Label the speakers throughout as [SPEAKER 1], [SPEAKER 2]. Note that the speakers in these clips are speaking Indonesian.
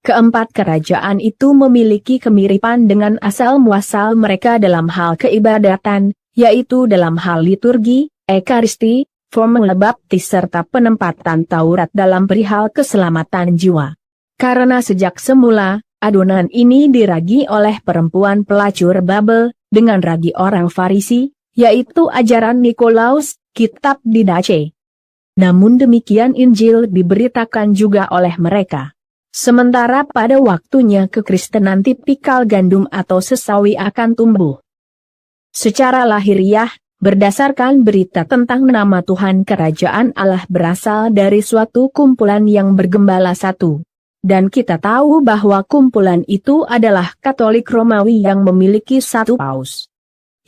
[SPEAKER 1] Keempat kerajaan itu memiliki kemiripan dengan asal-muasal mereka dalam hal keibadatan, yaitu dalam hal liturgi, ekaristi, formula baptis serta penempatan Taurat dalam perihal keselamatan jiwa. Karena sejak semula, adonan ini diragi oleh perempuan pelacur Babel, dengan ragi orang Farisi, yaitu ajaran Nikolaus, kitab Didache. Namun demikian Injil diberitakan juga oleh mereka. Sementara pada waktunya kekristenan tipikal gandum atau sesawi akan tumbuh. Secara lahiriah, berdasarkan berita tentang nama Tuhan kerajaan Allah berasal dari suatu kumpulan yang bergembala satu. Dan kita tahu bahwa kumpulan itu adalah Katolik Romawi yang memiliki satu paus.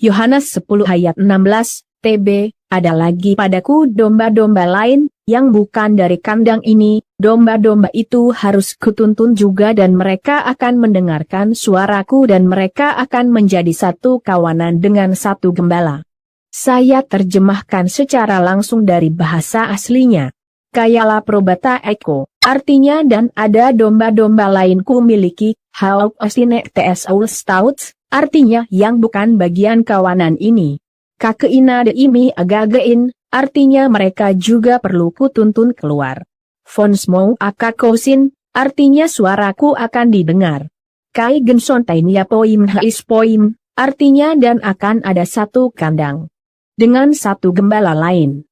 [SPEAKER 1] Yohanes 10 ayat 16, TB, ada lagi padaku domba-domba lain, yang bukan dari kandang ini, domba-domba itu harus kutuntun juga dan mereka akan mendengarkan suaraku dan mereka akan menjadi satu kawanan dengan satu gembala. Saya terjemahkan secara langsung dari bahasa aslinya. Kayala probata eko, artinya dan ada domba-domba lain ku miliki, hauk osine tsul stouts, artinya yang bukan bagian kawanan ini. Kakeina de imi agagein, artinya mereka juga perlu kutuntun keluar. Fonsmou akakosin, artinya suaraku akan didengar. Kai genson tainia poim hais poim, artinya dan akan ada satu kandang dengan satu gembala lain.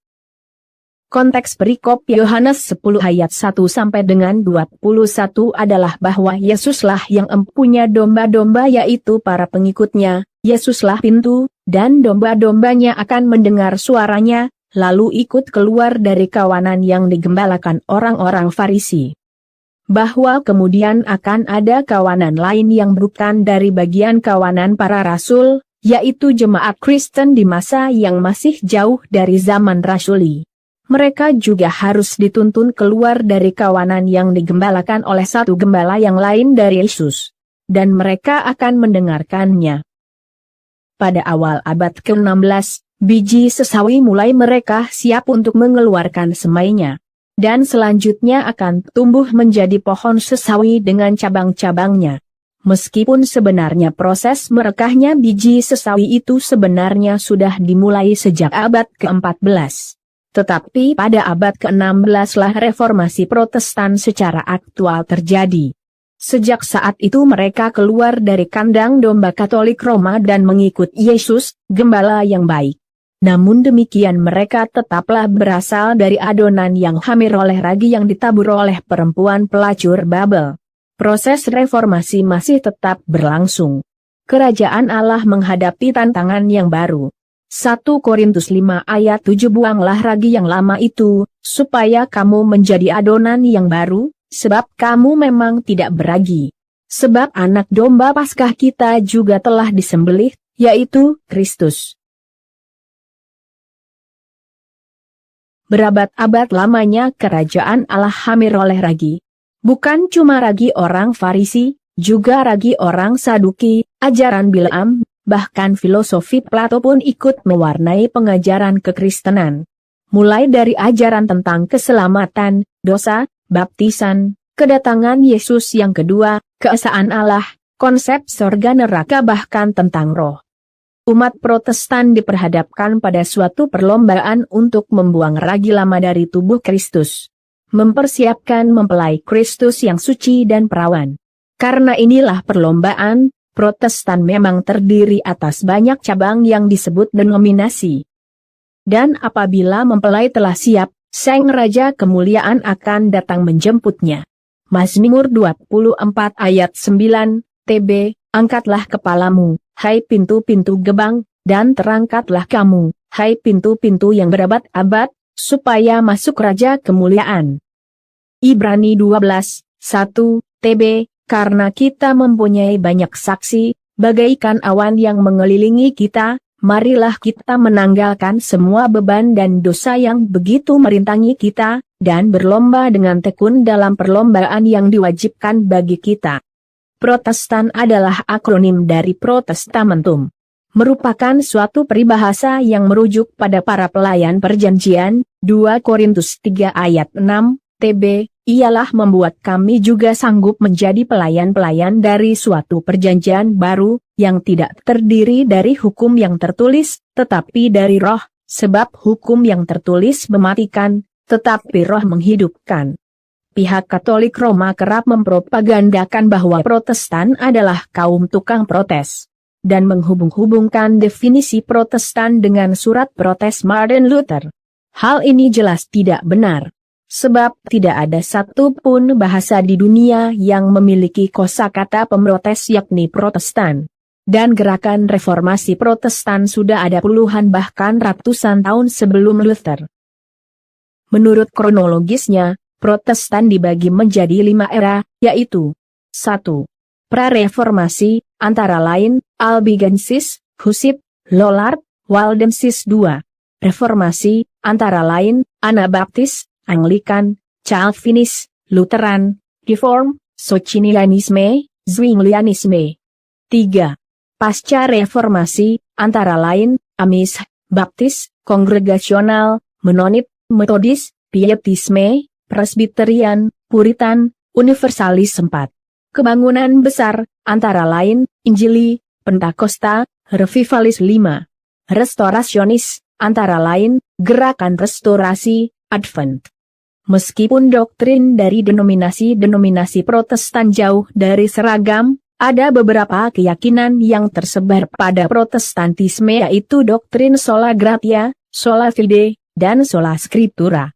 [SPEAKER 1] Konteks perikop Yohanes 10 ayat 1 sampai dengan 21 adalah bahwa Yesuslah yang empunya domba-domba yaitu para pengikutnya, Yesuslah pintu, dan domba-dombanya akan mendengar suaranya, lalu ikut keluar dari kawanan yang digembalakan orang-orang Farisi. Bahwa kemudian akan ada kawanan lain yang bukan dari bagian kawanan para rasul, yaitu jemaat Kristen di masa yang masih jauh dari zaman rasuli. Mereka juga harus dituntun keluar dari kawanan yang digembalakan oleh satu gembala yang lain dari Yesus. Dan mereka akan mendengarkannya. Pada awal abad ke-16, biji sesawi mulai mereka siap untuk mengeluarkan semainya. Dan selanjutnya akan tumbuh menjadi pohon sesawi dengan cabang-cabangnya. Meskipun sebenarnya proses merekahnya biji sesawi itu sebenarnya sudah dimulai sejak abad ke-14. Tetapi pada abad ke-16 lah reformasi Protestan secara aktual terjadi. Sejak saat itu mereka keluar dari kandang domba Katolik Roma dan mengikut Yesus, gembala yang baik. Namun demikian mereka tetaplah berasal dari adonan yang hamir oleh ragi yang ditabur oleh perempuan pelacur Babel. Proses reformasi masih tetap berlangsung. Kerajaan Allah menghadapi tantangan yang baru. 1 Korintus 5 ayat 7 buanglah ragi yang lama itu, supaya kamu menjadi adonan yang baru, sebab kamu memang tidak beragi. Sebab anak domba Paskah kita juga telah disembelih, yaitu Kristus. Berabad-abad lamanya kerajaan Allah hamir oleh ragi. Bukan cuma ragi orang Farisi, juga ragi orang Saduki, ajaran Bileam, bahkan filosofi Plato pun ikut mewarnai pengajaran kekristenan. Mulai dari ajaran tentang keselamatan, dosa, baptisan, kedatangan Yesus yang kedua, keesaan Allah, konsep surga neraka bahkan tentang roh. Umat Protestan diperhadapkan pada suatu perlombaan untuk membuang ragi lama dari tubuh Kristus. Mempersiapkan mempelai Kristus yang suci dan perawan. Karena inilah perlombaan, Protestan memang terdiri atas banyak cabang yang disebut denominasi. Dan apabila mempelai telah siap, Sang Raja Kemuliaan akan datang menjemputnya. Mazmur 24 ayat 9, TB, angkatlah kepalamu, hai pintu-pintu gebang, dan terangkatlah kamu, hai pintu-pintu yang berabad-abad, supaya masuk Raja Kemuliaan. Ibrani 12, 1, TB, karena kita mempunyai banyak saksi, bagaikan awan yang mengelilingi kita, marilah kita menanggalkan semua beban dan dosa yang begitu merintangi kita, dan berlomba dengan tekun dalam perlombaan yang diwajibkan bagi kita. Protestan adalah akronim dari Protestamentum. Merupakan suatu peribahasa yang merujuk pada para pelayan perjanjian, 2 Korintus 3 ayat 6, TB, ialah membuat kami juga sanggup menjadi pelayan-pelayan dari suatu perjanjian baru, yang tidak terdiri dari hukum yang tertulis, tetapi dari roh, sebab hukum yang tertulis mematikan, tetapi roh menghidupkan. Pihak Katolik Roma kerap mempropagandakan bahwa Protestan adalah kaum tukang protes, dan menghubung-hubungkan definisi Protestan dengan surat protes Martin Luther. Hal ini jelas tidak benar, sebab tidak ada satu pun bahasa di dunia yang memiliki kosakata pemrotes yakni Protestan. Dan gerakan reformasi Protestan sudah ada puluhan bahkan ratusan tahun sebelum Luther. Menurut kronologisnya, Protestan dibagi menjadi 5 era, yaitu 1. Pra-reformasi, antara lain, Albigensis, Hussite, Lollard, Waldensis. 2. Reformasi, antara lain, Anabaptis, Anglikan, Calvinis, Lutheran, Reform, Socinianisme, Zwinglianisme. 3. Pasca reformasi, antara lain, Amis, Baptis, Kongregasional, Menonit, Metodis, Pietisme, Presbyterian, Puritan, Universalis. 4. Kebangunan besar, antara lain, Injili, Pentakosta, Revivalis. 5. Restorasionis, antara lain, Gerakan Restorasi, Advent. Meskipun doktrin dari denominasi-denominasi Protestan jauh dari seragam, ada beberapa keyakinan yang tersebar pada Protestantisme yaitu doktrin sola gratia, sola fide, dan sola scriptura.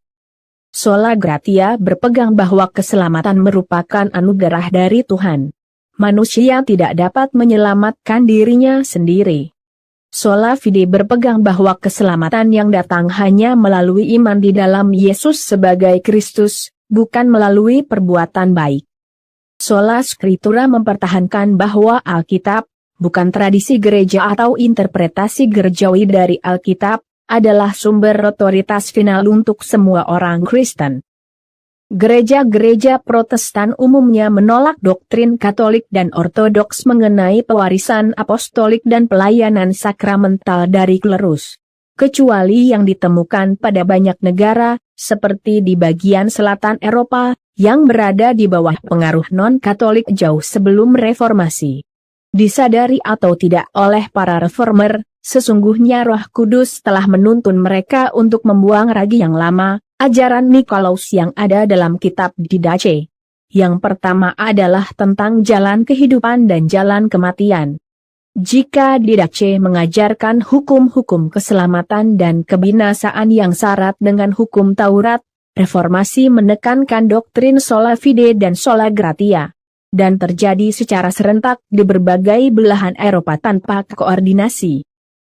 [SPEAKER 1] Sola gratia berpegang bahwa keselamatan merupakan anugerah dari Tuhan. Manusia tidak dapat menyelamatkan dirinya sendiri. Sola fide berpegang bahwa keselamatan yang datang hanya melalui iman di dalam Yesus sebagai Kristus, bukan melalui perbuatan baik. Sola scriptura mempertahankan bahwa Alkitab, bukan tradisi gereja atau interpretasi gerejawi dari Alkitab, adalah sumber otoritas final untuk semua orang Kristen. Gereja-gereja Protestan umumnya menolak doktrin Katolik dan Ortodoks mengenai pewarisan apostolik dan pelayanan sakramental dari klerus. Kecuali yang ditemukan pada banyak negara, seperti di bagian selatan Eropa, yang berada di bawah pengaruh non-Katolik jauh sebelum reformasi. Disadari atau tidak oleh para reformer, sesungguhnya Roh Kudus telah menuntun mereka untuk membuang ragi yang lama, ajaran Nikolaus yang ada dalam kitab Didache. Yang pertama adalah tentang jalan kehidupan dan jalan kematian. Jika Didache mengajarkan hukum-hukum keselamatan dan kebinasaan yang syarat dengan hukum Taurat, reformasi menekankan doktrin sola fide dan sola gratia, dan terjadi secara serentak di berbagai belahan Eropa tanpa koordinasi.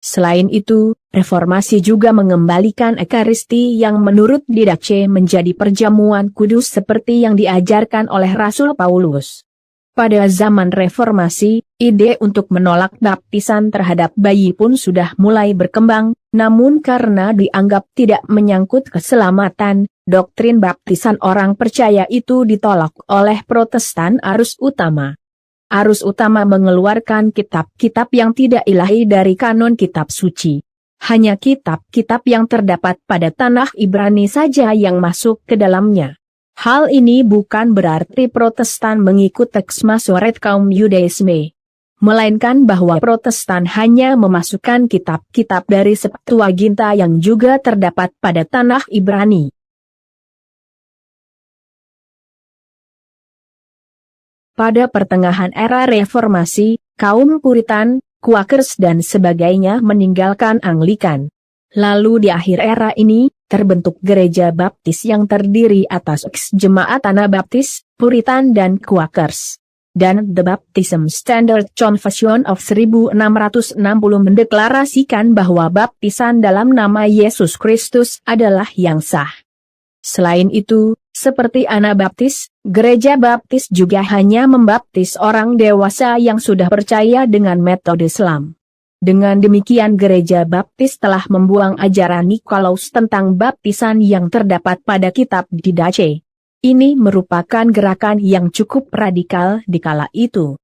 [SPEAKER 1] Selain itu, reformasi juga mengembalikan Ekaristi yang menurut Didache menjadi perjamuan kudus seperti yang diajarkan oleh Rasul Paulus. Pada zaman reformasi, ide untuk menolak baptisan terhadap bayi pun sudah mulai berkembang, namun karena dianggap tidak menyangkut keselamatan, doktrin baptisan orang percaya itu ditolak oleh Protestan arus utama. Arus utama mengeluarkan kitab-kitab yang tidak ilahi dari kanon kitab suci. Hanya kitab-kitab yang terdapat pada tanah Ibrani saja yang masuk ke dalamnya. Hal ini bukan berarti Protestan mengikut teks Masoret kaum Yudaisme, melainkan bahwa Protestan hanya memasukkan kitab-kitab dari Septuaginta yang juga terdapat pada tanah Ibrani. Pada pertengahan era reformasi, kaum Puritan, Quakers dan sebagainya meninggalkan Anglikan. Lalu di akhir era ini, terbentuk gereja baptis yang terdiri atas jemaat Anabaptis, Puritan dan Quakers. Dan The Baptism Standard Confession of 1660 mendeklarasikan bahwa baptisan dalam nama Yesus Kristus adalah yang sah. Selain itu, seperti Anabaptis, gereja baptis juga hanya membaptis orang dewasa yang sudah percaya dengan metode Islam. Dengan demikian gereja baptis telah membuang ajaran Nikolaus tentang baptisan yang terdapat pada kitab Didache. Ini merupakan gerakan yang cukup radikal di kala itu.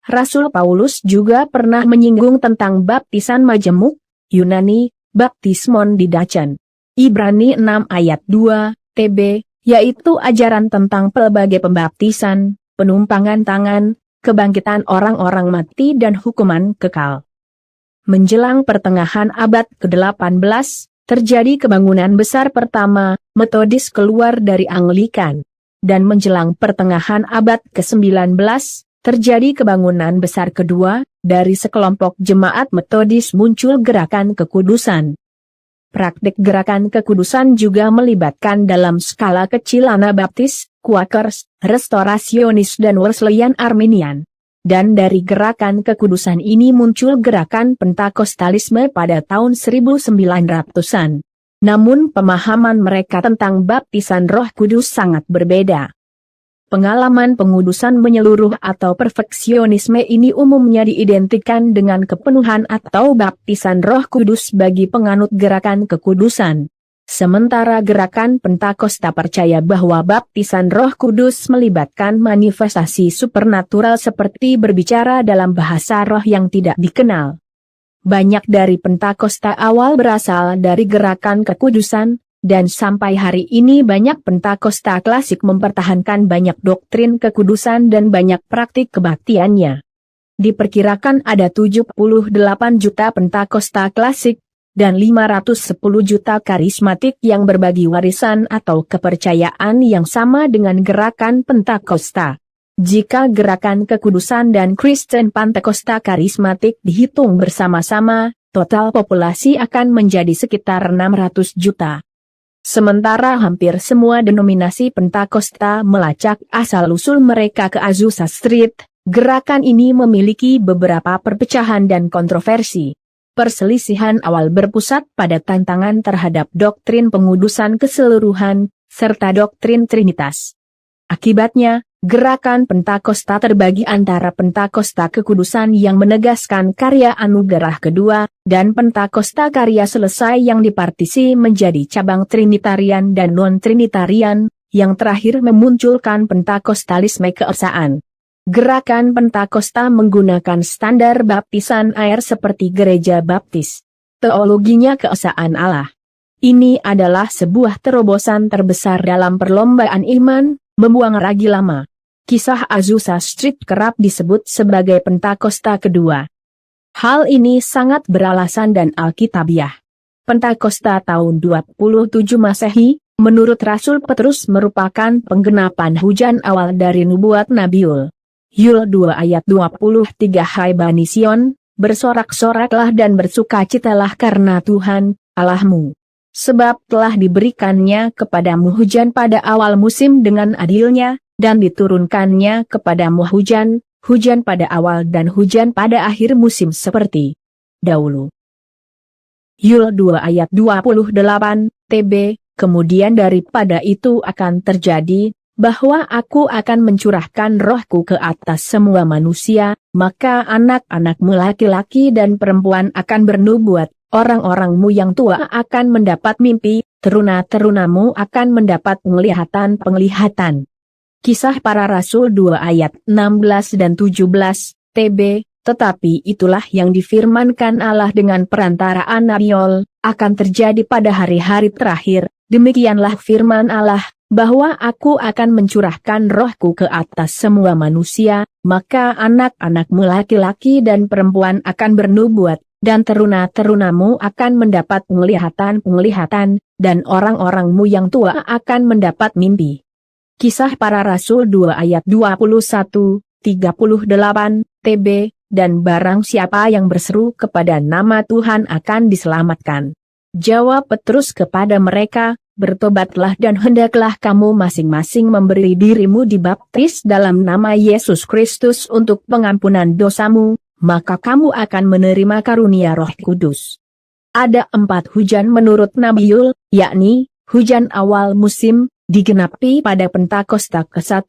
[SPEAKER 1] Rasul Paulus juga pernah menyinggung tentang baptisan majemuk, Yunani, baptismon Didachen. Ibrani 6 ayat 2, TB, yaitu ajaran tentang pelbagai pembaptisan, penumpangan tangan, kebangkitan orang-orang mati dan hukuman kekal. Menjelang pertengahan abad ke-18, terjadi kebangunan besar pertama, Metodis keluar dari Anglikan. Dan menjelang pertengahan abad ke-19, terjadi kebangunan besar kedua, dari sekelompok jemaat Metodis muncul gerakan kekudusan. Praktik gerakan kekudusan juga melibatkan dalam skala kecil Anabaptis, Quakers, Restorasionis dan Wesleyan Arminian. Dan dari gerakan kekudusan ini muncul gerakan Pentakostalisme pada tahun 1900-an. Namun pemahaman mereka tentang baptisan Roh Kudus sangat berbeda. Pengalaman pengudusan menyeluruh atau perfeksionisme ini umumnya diidentikan dengan kepenuhan atau baptisan Roh Kudus bagi penganut gerakan kekudusan. Sementara gerakan Pentakosta percaya bahwa baptisan Roh Kudus melibatkan manifestasi supernatural seperti berbicara dalam bahasa roh yang tidak dikenal. Banyak dari Pentakosta awal berasal dari gerakan kekudusan, dan sampai hari ini banyak Pentakosta klasik mempertahankan banyak doktrin kekudusan dan banyak praktik kebaktiannya. Diperkirakan ada 78 juta Pentakosta klasik, dan 510 juta karismatik yang berbagi warisan atau kepercayaan yang sama dengan gerakan Pentakosta. Jika gerakan kekudusan dan Kristen Pentakosta karismatik dihitung bersama-sama, total populasi akan menjadi sekitar 600 juta. Sementara hampir semua denominasi Pentakosta melacak asal-usul mereka ke Azusa Street, gerakan ini memiliki beberapa perpecahan dan kontroversi. Perselisihan awal berpusat pada tantangan terhadap doktrin pengudusan keseluruhan, serta doktrin Trinitas. Akibatnya, gerakan Pentakosta terbagi antara Pentakosta kekudusan yang menegaskan karya anugerah kedua, dan Pentakosta karya selesai yang dipartisi menjadi cabang Trinitarian dan non-Trinitarian, yang terakhir memunculkan Pentakostalisme keesaan. Gerakan Pentakosta menggunakan standar baptisan air seperti gereja baptis. Teologinya keesaan Allah. Ini adalah sebuah terobosan terbesar dalam perlombaan iman, membuang ragi lama. Kisah Azusa Street kerap disebut sebagai Pentakosta kedua. Hal ini sangat beralasan dan alkitabiah. Pentakosta tahun 27 Masehi, menurut Rasul Petrus merupakan penggenapan hujan awal dari nubuat Nabiul. Yul 2 ayat 23 Hai Bani Sion, bersorak-soraklah dan bersukacitalah karena Tuhan, Allahmu. Sebab telah diberikannya kepadamu hujan pada awal musim dengan adilnya, dan diturunkannya kepadamu hujan pada awal dan hujan pada akhir musim seperti dahulu. Yul 2 ayat 28, TB, kemudian daripada itu akan terjadi, bahwa aku akan mencurahkan rohku ke atas semua manusia, maka anak-anakmu laki-laki dan perempuan akan bernubuat, orang-orangmu yang tua akan mendapat mimpi, teruna-terunamu akan mendapat penglihatan-penglihatan. Kisah Para Rasul 2 ayat 16 dan 17, TB, tetapi itulah yang difirmankan Allah dengan perantaraan Nabiul, akan terjadi pada hari-hari terakhir, demikianlah firman Allah, bahwa aku akan mencurahkan rohku ke atas semua manusia, maka anak-anakmu laki-laki dan perempuan akan bernubuat, dan teruna-terunamu akan mendapat penglihatan-penglihatan, dan orang-orangmu yang tua akan mendapat mimpi. Kisah Para Rasul 2 ayat 21, 38, TB, dan barang siapa yang berseru kepada nama Tuhan akan diselamatkan. Jawab Petrus kepada mereka, bertobatlah dan hendaklah kamu masing-masing memberi dirimu dibaptis dalam nama Yesus Kristus untuk pengampunan dosamu, maka kamu akan menerima karunia Roh Kudus. Ada 4 hujan menurut Nabiul, yakni, hujan awal musim, digenapi pada Pentakosta ke-1,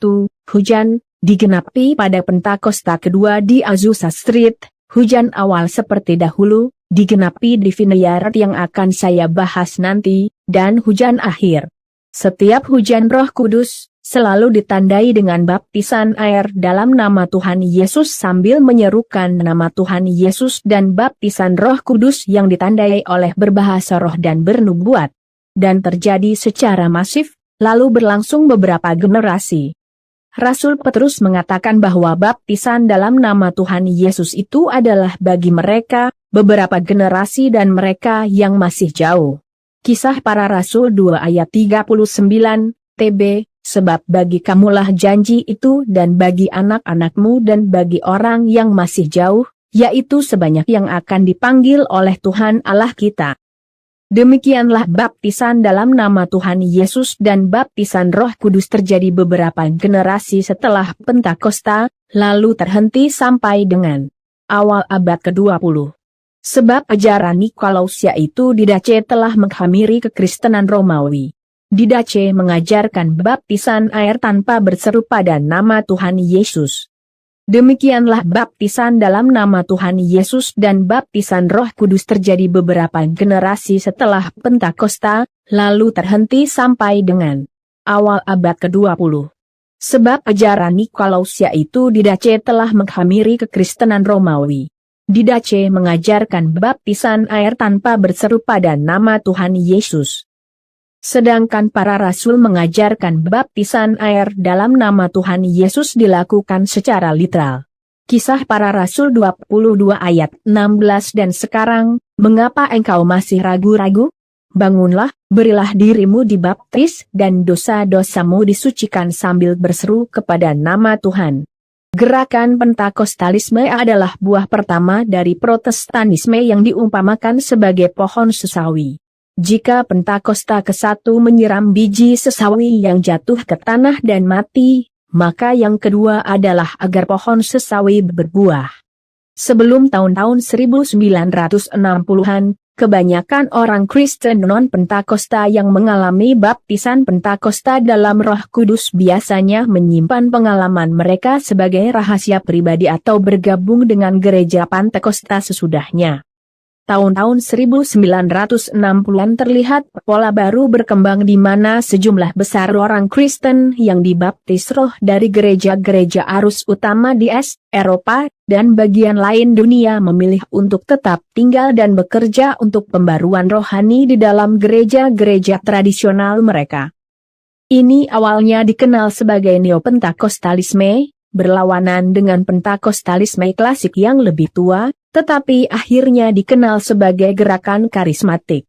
[SPEAKER 1] hujan, digenapi pada Pentakosta kedua di Azusa Street, hujan awal seperti dahulu, digenapi di Vineyard yang akan saya bahas nanti, dan hujan akhir. Setiap hujan Roh Kudus, selalu ditandai dengan baptisan air dalam nama Tuhan Yesus sambil menyerukan nama Tuhan Yesus dan baptisan Roh Kudus yang ditandai oleh berbahasa roh dan bernubuat. Dan terjadi secara masif, lalu berlangsung beberapa generasi. Rasul Petrus mengatakan bahwa baptisan dalam nama Tuhan Yesus itu adalah bagi mereka, beberapa generasi dan mereka yang masih jauh. Kisah Para Rasul 2 ayat 39, TB, sebab bagi kamulah janji itu dan bagi anak-anakmu dan bagi orang yang masih jauh, yaitu sebanyak yang akan dipanggil oleh Tuhan Allah kita. Demikianlah baptisan dalam nama Tuhan Yesus dan baptisan Roh Kudus terjadi beberapa generasi setelah Pentakosta, lalu terhenti sampai dengan awal abad ke-20. Sebab ajaran Nikolausia itu Didace telah menghamiri kekristenan Romawi. Didace mengajarkan baptisan air tanpa berseru pada nama Tuhan Yesus. Demikianlah baptisan dalam nama Tuhan Yesus dan baptisan Roh Kudus terjadi beberapa generasi setelah Pentakosta, lalu terhenti sampai dengan awal abad ke-20. Sebab ajaran Nikolausia itu Didace telah menghamiri kekristenan Romawi. Didace mengajarkan baptisan air tanpa berseru pada nama Tuhan Yesus. Sedangkan para rasul mengajarkan baptisan air dalam nama Tuhan Yesus dilakukan secara literal. Kisah Para Rasul 22 ayat 16 dan sekarang, mengapa engkau masih ragu-ragu? Bangunlah, berilah dirimu dibaptis dan dosa-dosamu disucikan sambil berseru kepada nama Tuhan. Gerakan Pentakostalisme adalah buah pertama dari Protestanisme yang diumpamakan sebagai pohon sesawi. Jika Pentakosta ke-1 menyiram biji sesawi yang jatuh ke tanah dan mati, maka yang kedua adalah agar pohon sesawi berbuah. Sebelum tahun-tahun 1960-an, kebanyakan orang Kristen non-Pentakosta yang mengalami baptisan Pentakosta dalam Roh Kudus biasanya menyimpan pengalaman mereka sebagai rahasia pribadi atau bergabung dengan gereja Pentakosta sesudahnya. Tahun-tahun 1960-an terlihat pola baru berkembang di mana sejumlah besar orang Kristen yang dibaptis roh dari gereja-gereja arus utama di Eropa dan bagian lain dunia memilih untuk tetap tinggal dan bekerja untuk pembaruan rohani di dalam gereja-gereja tradisional mereka. Ini awalnya dikenal sebagai Neopentakostalisme, berlawanan dengan Pentakostalisme klasik yang lebih tua, tetapi akhirnya dikenal sebagai gerakan karismatik.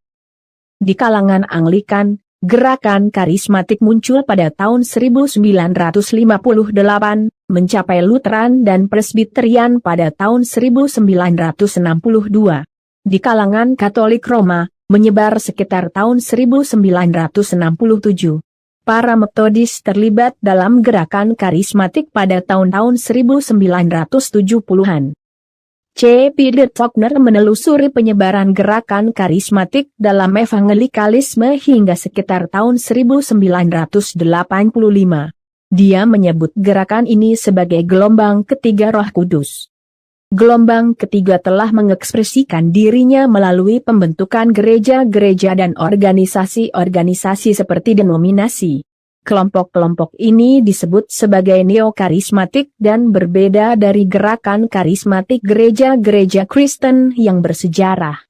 [SPEAKER 1] Di kalangan Anglikan, gerakan karismatik muncul pada tahun 1958, mencapai Lutheran dan Presbyterian pada tahun 1962. Di kalangan Katolik Roma, menyebar sekitar tahun 1967. Para Metodis terlibat dalam gerakan karismatik pada tahun-tahun 1970-an. C. Peter Faulkner menelusuri penyebaran gerakan karismatik dalam evangelikalisme hingga sekitar tahun 1985. Dia menyebut gerakan ini sebagai gelombang ketiga Roh Kudus. Gelombang ketiga telah mengekspresikan dirinya melalui pembentukan gereja-gereja dan organisasi-organisasi seperti denominasi. Kelompok-kelompok ini disebut sebagai neokarismatik dan berbeda dari gerakan karismatik gereja-gereja Kristen yang bersejarah.